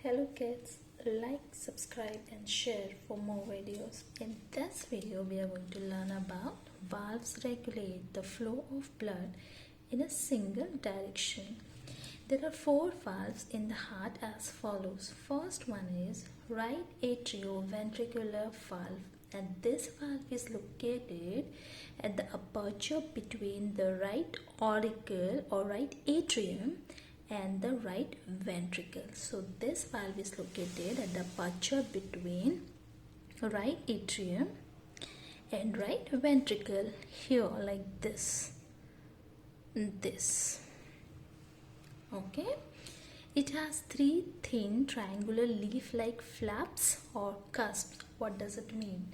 Hello kids, like, subscribe and share for more videos. In this video we are going to learn about valves regulate the flow of blood in a single direction. There are 4 valves in the heart as follows. First one is right atrioventricular valve, and this valve is located at the aperture between the right auricle or right atrium and the right ventricle. So this valve is located at the aperture between right atrium and right ventricle, here like this. Okay, it has 3 thin triangular leaf-like flaps or cusps. What does it mean?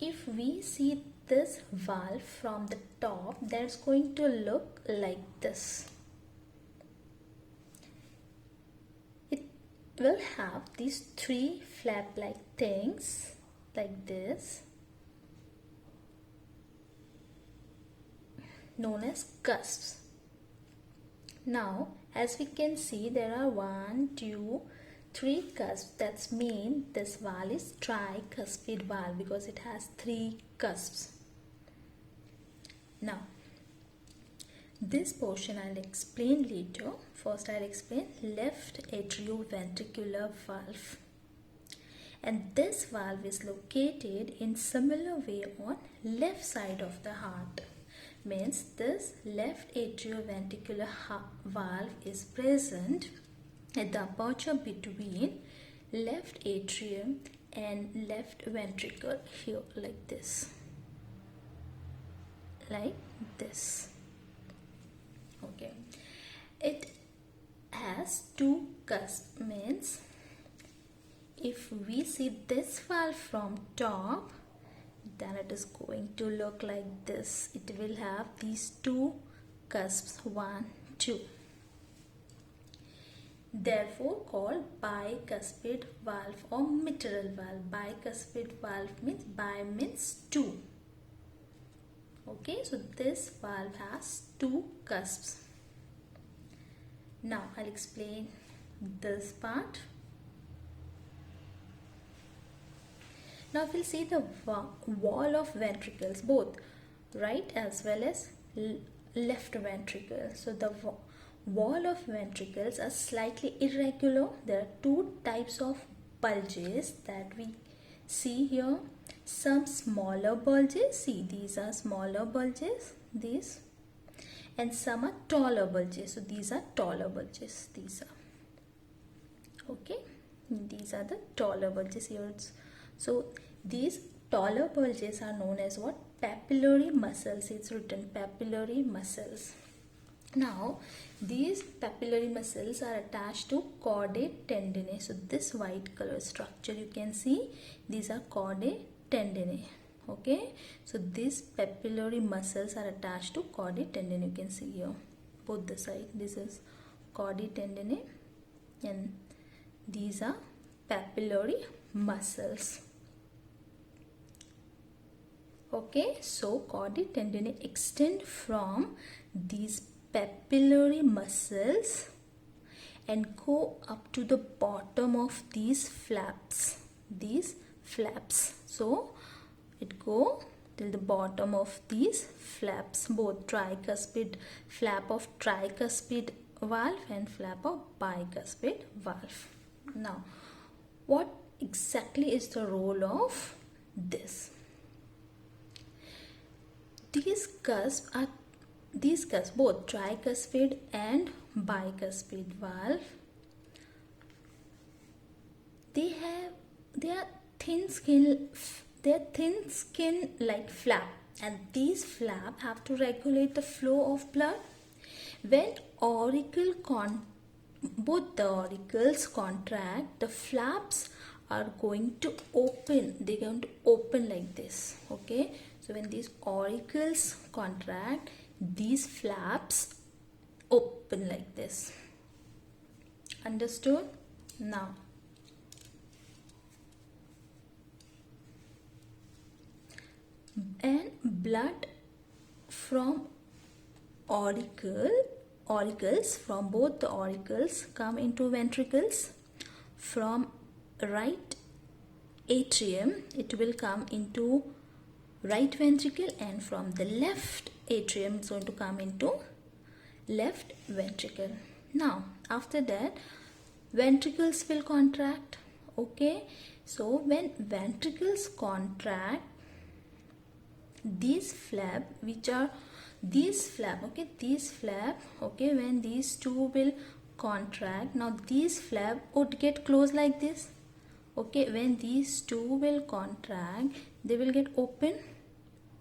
If we see this valve from the top, that's going to look like this. It will have these 3 flap-like things like this, known as cusps. Now, as we can see, there are 1, 2, 3 cusps. That means this valve is tricuspid valve because it has 3 cusps. Now, this portion I'll explain later. First I'll explain left atrioventricular valve. And this valve is located in similar way on left side of the heart. Means this left atrioventricular valve is present at the aperture between left atrium and left ventricle, here like this. Like this. Okay. It has 2 cusps, means if we see this valve from top, then it is going to look like this. It will have these 2 cusps, 1, 2. Therefore called bicuspid valve or mitral valve. Bicuspid valve means bi means 2. Okay, so this valve has 2 cusps. Now I'll explain this part. Now we'll see the wall of ventricles, both right as well as left ventricle. So the wall of ventricles are slightly irregular. There are 2 types of bulges that we see here. Some smaller bulges, see these are smaller bulges, these, and some are taller bulges. So these are taller bulges, these are. Okay, these are the taller bulges here. So these taller bulges are known as what? Papillary muscles. It's written papillary muscles. Now these papillary muscles are attached to chordae tendineae. So this white color structure you can see, these are chordae tendineae. Okay, so these papillary muscles are attached to chordae tendineae. You can see here both the side. This is chordae tendineae and these are papillary muscles. Okay, so chordae tendineae extend from these papillary muscles and go up to the bottom of these flaps. So it go till the bottom of these flaps, both tricuspid flap of tricuspid valve and flap of bicuspid valve. Now, what exactly is the role of this? These cusps, both tricuspid and bicuspid valve, they are thin skin like flap, and these flap have to regulate the flow of blood. When both the auricles contract, the flaps are going to open. They're going to open like this. Okay, so when these auricles contract, these flaps open like this. Understood? Now, and blood from auricles from both the auricles come into ventricles from right atrium it will come into right ventricle, and from the left atrium it's going to come into left ventricle. Now after that ventricles will contract. Okay, so when ventricles contract, these flap, which are these flap, okay, these flap, okay, when these two will contract, now these flap would get closed like this. Okay, when these two will contract, they will get open.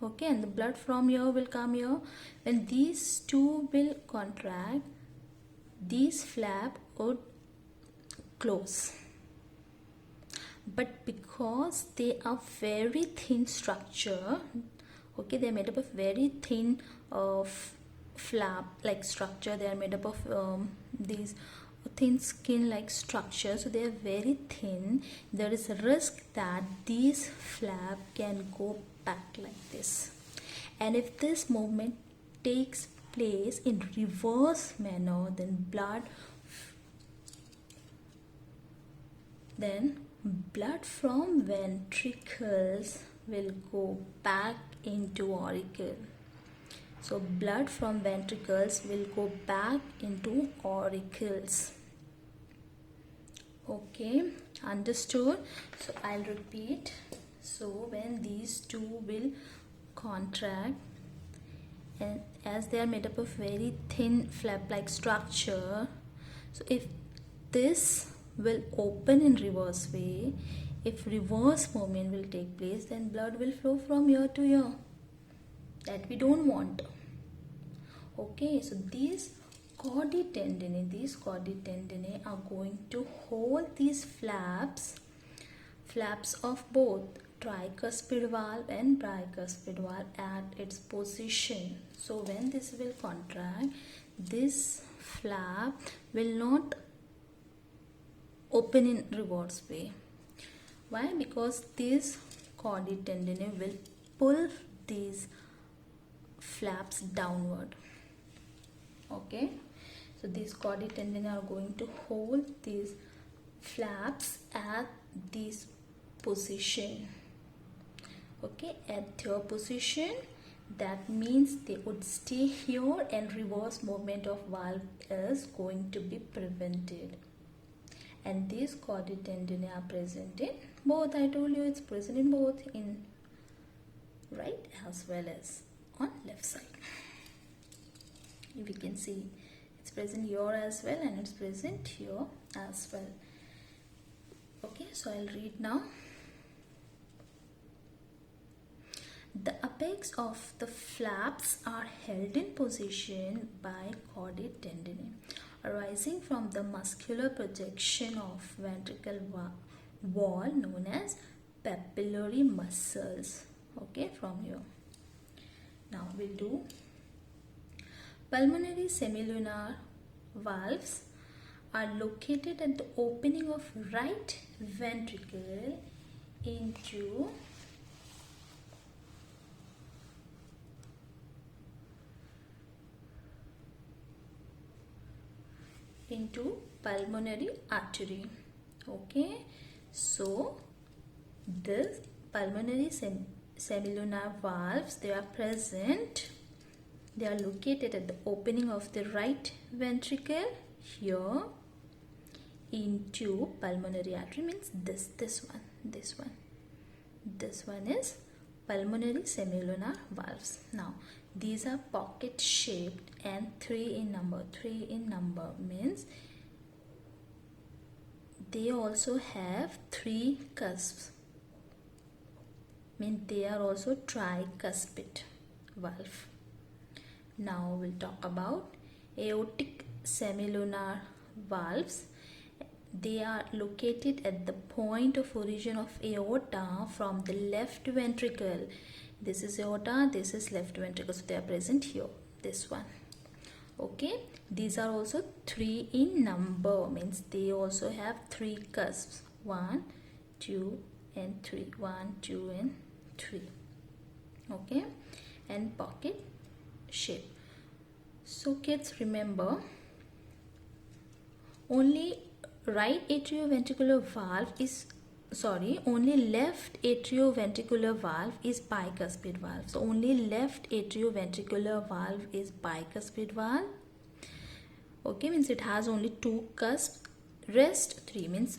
Okay, and the blood from here will come here. When these two will contract, these flap would close. But because they are very thin structure, okay, they are made up of very thin flap like structure, they are made up of these thin skin like structure, so they are very thin. There is a risk that these flap can go back like this, and if this movement takes place in reverse manner, then blood from ventricles will go back into auricle. So blood from ventricles will go back into auricles. Okay, understood? So I'll repeat. So when these two will contract, and as they are made up of very thin flap like structure, so if this will open in reverse way, if reverse movement will take place, then blood will flow from here to here. That we don't want. Okay, so these chordae tendineae are going to hold these flaps of both tricuspid valve and bicuspid valve at its position. So when this will contract, this flap will not open in reverse way. Why? Because these chordae tendineae will pull these flaps downward. Okay, so these chordae tendineae are going to hold these flaps at this position. Okay, at their position, that means they would stay here and reverse movement of valve is going to be prevented. And these chordae tendineae are present in both. I told you it's present in both, in right as well as on left side. If you can see, it's present here as well and it's present here as well. Okay, so I'll read now. The apex of the flaps are held in position by chordae tendineae arising from the muscular projection of ventricle wall known as papillary muscles. Okay, from here. Now we'll do pulmonary semilunar valves are located at the opening of right ventricle into pulmonary artery. Okay, so this pulmonary semilunar valves, they are present, they are located at the opening of the right ventricle here into pulmonary artery, means this one is pulmonary semilunar valves. Now these are pocket shaped and 3 in number. 3 in number means they also have 3 cusps, means they are also tricuspid valve. Now we'll talk about aortic semilunar valves. They are located at the point of origin of aorta from the left ventricle. This is aorta, this is left ventricle, so they are present here, this one. Okay, these are also 3 in number, means they also have 3 cusps, 1, 2 and 3, 1, 2 and 3. Okay, and pocket shape. So kids, remember, only right atrioventricular valve is only left atrioventricular valve is bicuspid valve. So only left atrioventricular valve is bicuspid valve. Okay, means it has only two cusps. Rest three means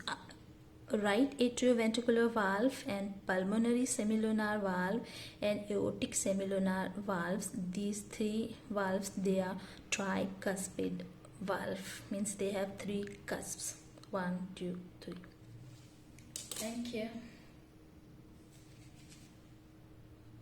right atrioventricular valve and pulmonary semilunar valve and aortic semilunar valves. These three valves, they are tricuspid valve, means they have three cusps. 1, 2, 3. Thank you.